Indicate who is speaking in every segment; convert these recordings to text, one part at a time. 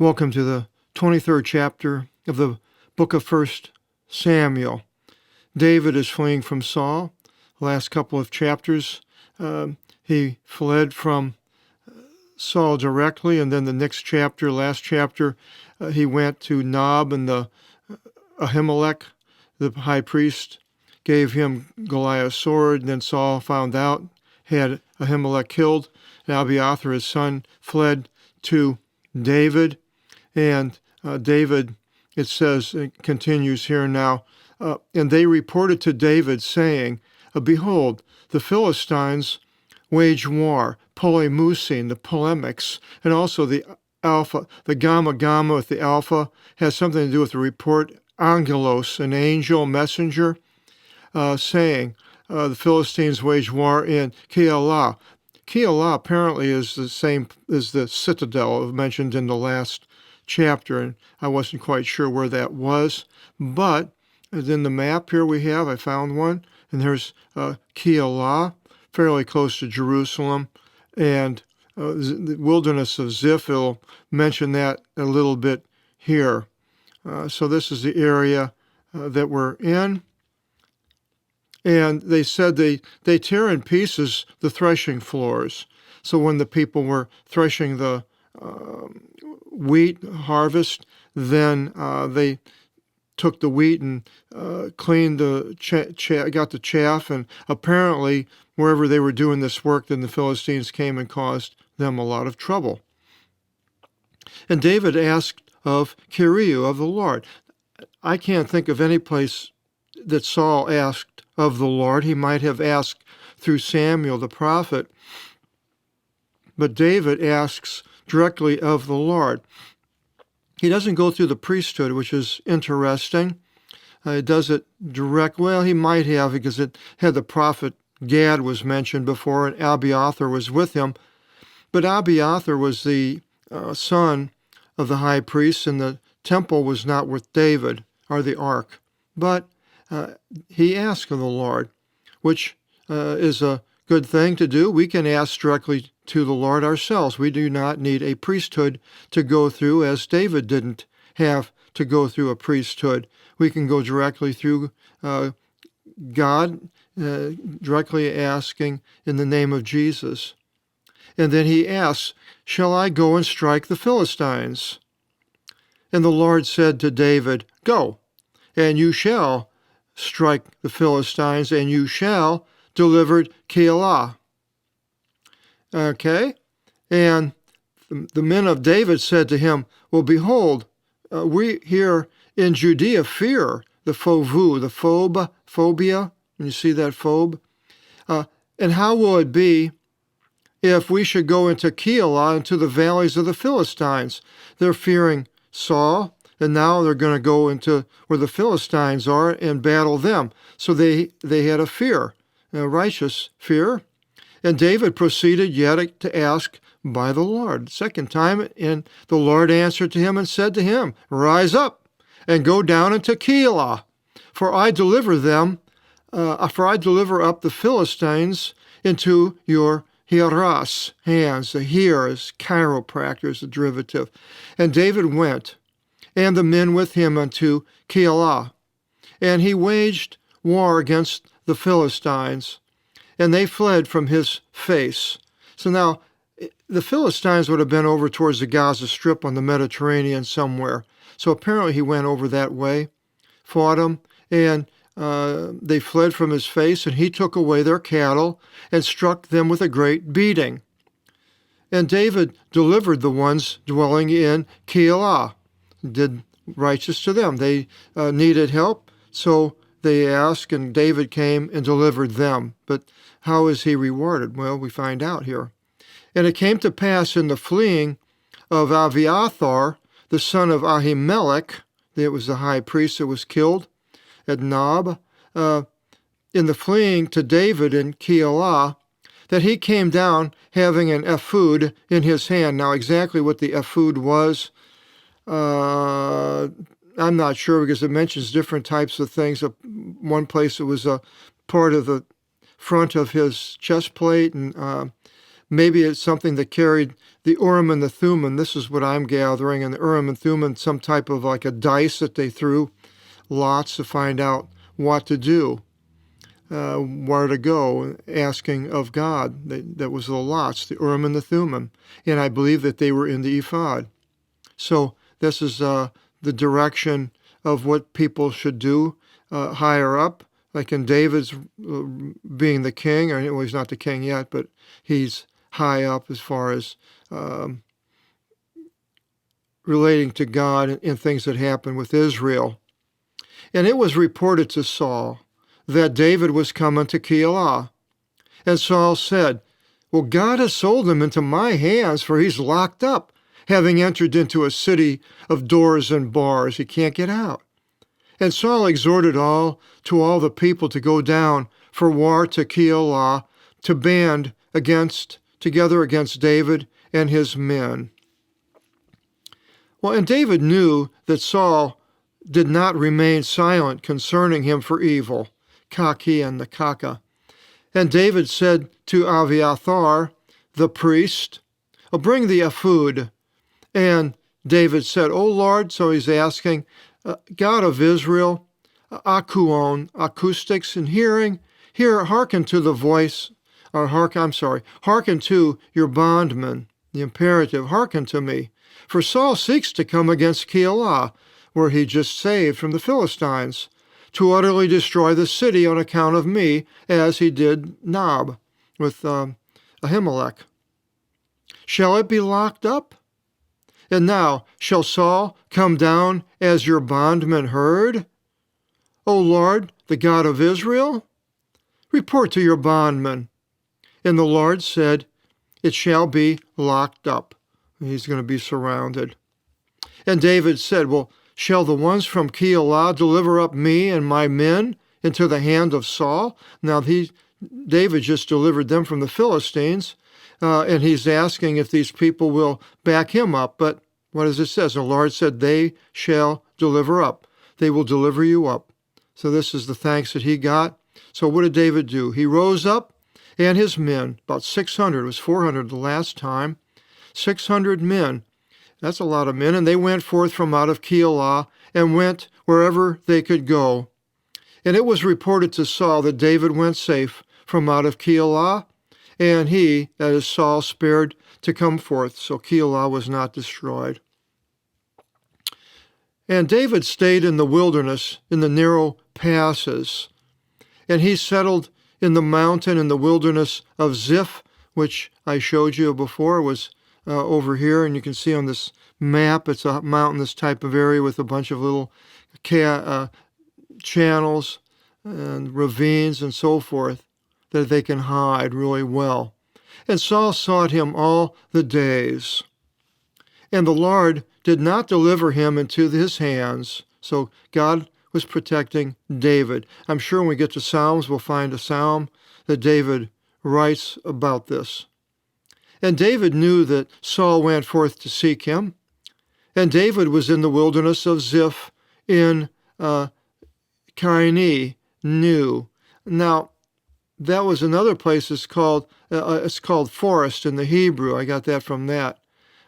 Speaker 1: Welcome to the 23rd chapter of the book of 1 Samuel. David is fleeing from Saul. The last couple of chapters, he fled from Saul directly, and then the next chapter, last chapter, he went to Nob, and the Ahimelech, the high priest, gave him Goliath's sword, and then Saul found out, had Ahimelech killed, and Abiathar, his son, fled to David. And David, it says, it continues here now, and they reported to David, saying, Behold, the Philistines wage war, polemusin, the polemics, and also the alpha, the gamma with the alpha, has something to do with the report, angelos, an angel, messenger, saying, the Philistines wage war in Keilah. Keilah apparently is the same as the citadel mentioned in the last chapter, and I wasn't quite sure where that was, but in the map here I found one, and there's Keilah, fairly close to Jerusalem, and the wilderness of Ziph. It'll mention that a little bit here. So this is the area that we're in. And they said they tear in pieces the threshing floors. So when the people were threshing the wheat harvest, then they took the wheat and cleaned got the chaff, and apparently wherever they were doing this work, then the Philistines came and caused them a lot of trouble. And David asked of Kiriu, of the Lord. I can't think of any place that Saul asked of the Lord. He might have asked through Samuel the prophet, but David asks directly of the Lord. He doesn't go through the priesthood, which is interesting. He does it direct. Well, he might have, because it had the prophet Gad was mentioned before, and Abiathar was with him. But Abiathar was the son of the high priest, and the temple was not with David, or the ark. But he asked of the Lord, which is a good thing to do. We can ask directly to the Lord ourselves. We do not need a priesthood to go through, as David didn't have to go through a priesthood. We can go directly through God, directly asking in the name of Jesus. And then he asks, shall I go and strike the Philistines? And the Lord said to David, go, and you shall strike the Philistines, and you shall deliver Keilah. Okay? And the men of David said to him, well, behold, we here in Judea fear the phovu, the phobia. You see that phobe? And how will it be if we should go into Keilah, into the valleys of the Philistines? They're fearing Saul, and now they're going to go into where the Philistines are and battle them. So they had a fear, a righteous fear. And David proceeded yet to ask by the Lord. Second time, and the Lord answered to him and said to him, rise up and go down into Keilah, for I deliver up the Philistines into your hieras, hands. The hier is chiropractor, is the derivative. And David went, and the men with him unto Keilah. And he waged war against the Philistines, and they fled from his face. So now, the Philistines would have been over towards the Gaza Strip on the Mediterranean somewhere. So apparently he went over that way, fought them, and they fled from his face, and he took away their cattle and struck them with a great beating. And David delivered the ones dwelling in Keilah, did righteous to them. They needed help, so they asked, and David came and delivered them. But how is he rewarded? Well, we find out here. And it came to pass in the fleeing of Abiathar, the son of Ahimelech, it was the high priest that was killed at Nob, in the fleeing to David in Keilah, that he came down having an ephod in his hand. Now, exactly what the ephod was, I'm not sure, because it mentions different types of things. One place it was a part of the front of his chest plate, and Maybe it's something that carried the Urim and the Thummim. This is what I'm gathering. And the Urim and Thummim, some type of like a dice that they threw, lots to find out what to do, where to go, asking of God. That was the lots, the Urim and the Thummim. And I believe that they were in the ephod. So this is the direction of what people should do higher up. Like in David's being the king, or well, he's not the king yet, but he's high up as far as relating to God and things that happened with Israel. And it was reported to Saul that David was coming to Keilah. And Saul said, well, God has sold him into my hands, for he's locked up, having entered into a city of doors and bars. He can't get out. And Saul exhorted all the people to go down for war to Keilah, to band together against David and his men. Well, and David knew that Saul did not remain silent concerning him for evil, Kaki and the Kaka. And David said to Abiathar, the priest, bring the ephod. And David said, O Lord, so he's asking, God of Israel, akuon, acoustics and hearing, hearken to the voice, hearken to your bondman, the imperative, hearken to me. For Saul seeks to come against Keilah, where he just saved from the Philistines, to utterly destroy the city on account of me, as he did Nob with Ahimelech. Shall it be locked up? And now, shall Saul come down as your bondman heard? O Lord, the God of Israel, report to your bondman. And the Lord said, it shall be locked up. He's going to be surrounded. And David said, well, shall the ones from Keilah deliver up me and my men into the hand of Saul? Now, David just delivered them from the Philistines, and he's asking if these people will back him up. But what does it say? The Lord said, they shall deliver up. They will deliver you up. So this is the thanks that he got. So what did David do? He rose up, and his men, about 600, it was 400 the last time, 600 men. That's a lot of men. And they went forth from out of Keilah and went wherever they could go. And it was reported to Saul that David went safe from out of Keilah, and he, that is Saul, spared to come forth. So Keilah was not destroyed. And David stayed in the wilderness, in the narrow passes. And he settled in the mountain in the wilderness of Ziph, which I showed you before, was over here. And you can see on this map, it's a mountainous type of area with a bunch of little channels and ravines and so forth that they can hide really well. And Saul sought him all the days. And the Lord did not deliver him into his hands. So God was protecting David. I'm sure when we get to Psalms, we'll find a psalm that David writes about this. And David knew that Saul went forth to seek him. And David was in the wilderness of Ziph in Kaini, knew. Now, that was another place. It's called forest in the Hebrew. I got that from that.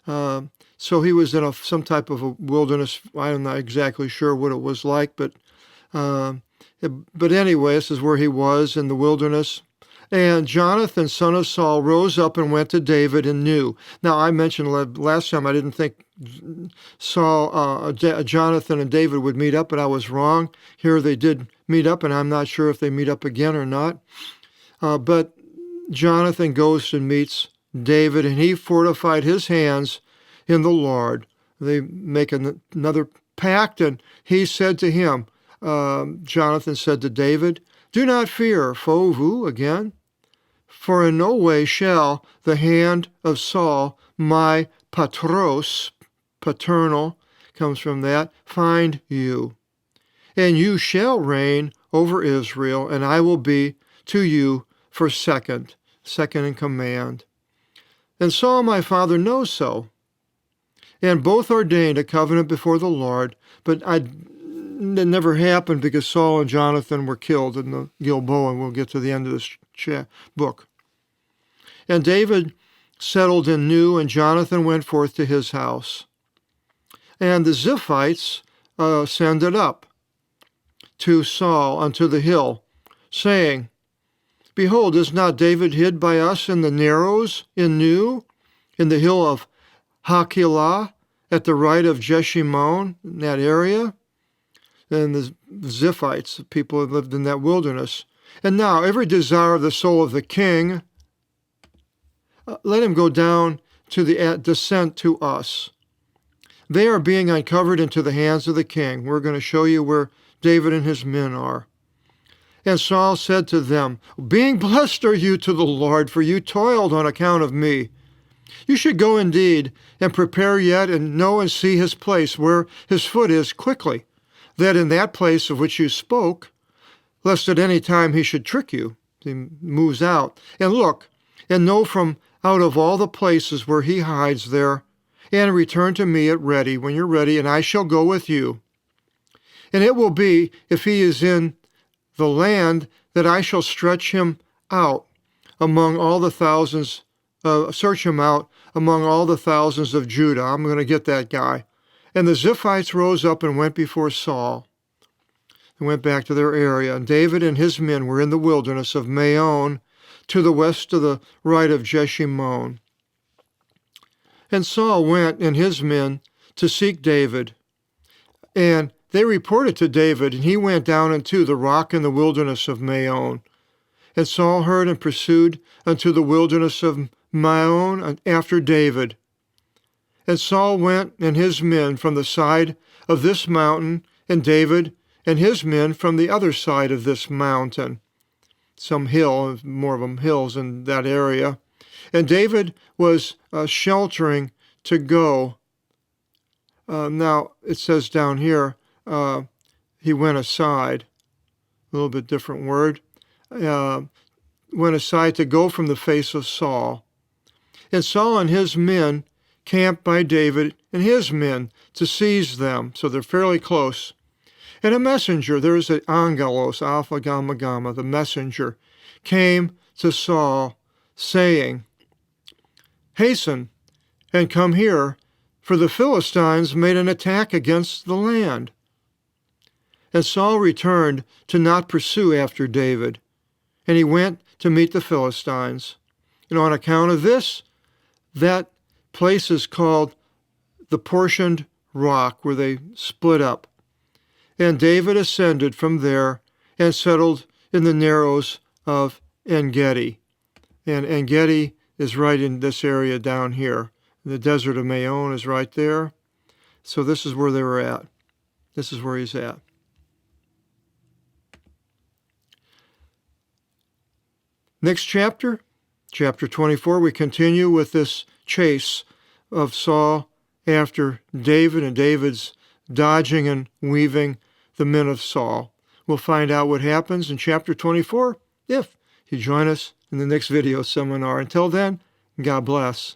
Speaker 1: So he was in some type of a wilderness. I'm not exactly sure what it was like, but anyway, this is where he was in the wilderness. And Jonathan, son of Saul, rose up and went to David and knew. Now, I mentioned last time I didn't think Jonathan and David would meet up, but I was wrong. Here they did meet up, and I'm not sure if they meet up again or not. But Jonathan goes and meets David, and he fortified his hands in the Lord. They make another pact, and he said to him, Jonathan said to David, do not fear, fovu, again, for in no way shall the hand of Saul, my patros, paternal, comes from that, find you. And you shall reign over Israel, and I will be to you for second in command. And Saul, my father, knows so. And both ordained a covenant before the Lord, but it never happened because Saul and Jonathan were killed in the Gilboa, and we'll get to the end of this book. And David settled in Nu, and Jonathan went forth to his house. And the Ziphites ascended up to Saul unto the hill, saying, Behold, is not David hid by us in the narrows in Nu, in the hill of Hakilah, at the right of Jeshimon, in that area? And the Ziphites, the people who lived in that wilderness. And now every desire of the soul of the king, let him go down to the descent to us. They are being uncovered into the hands of the king. We're going to show you where David and his men are. And Saul said to them, Being blessed are you to the Lord, for you toiled on account of me. You should go indeed, and prepare yet, and know and see his place, where his foot is quickly, that in that place of which you spoke, lest at any time he should trick you. He moves out. And look, and know from out of all the places where he hides there, and return to me at ready, when you're ready, and I shall go with you. And it will be, if he is in the land, that I shall stretch him out among all the thousands, search him out among all the thousands of Judah. I'm going to get that guy. And the Ziphites rose up and went before Saul. They went back to their area. And David and his men were in the wilderness of Maon, to the west of the right of Jeshimon. And Saul went and his men to seek David. And they reported to David, and he went down into the rock in the wilderness of Maon. And Saul heard and pursued unto the wilderness of Maon after David. And Saul went and his men from the side of this mountain, and David and his men from the other side of this mountain. Some hill, more of them hills in that area. And David was sheltering to go. Now, it says down here, he went aside. A little bit different word. Went aside to go from the face of Saul. And Saul and his men camped by David and his men to seize them. So they're fairly close. And a messenger, there's an angelos, alpha, gamma, gamma, the messenger, came to Saul, saying, Hasten and come here, for the Philistines made an attack against the land. And Saul returned to not pursue after David, and he went to meet the Philistines. And on account of this, that place is called the portioned rock, where they split up. And David ascended from there and settled in the narrows of En-Gedi. And En-Gedi is right in this area down here. The desert of Maon is right there. So this is where they were at. This is where he's at. Next chapter, chapter 24, we continue with this chase of Saul after David and David's dodging and weaving the men of Saul. We'll find out what happens in chapter 24 if you join us in the next video seminar. Until then, God bless.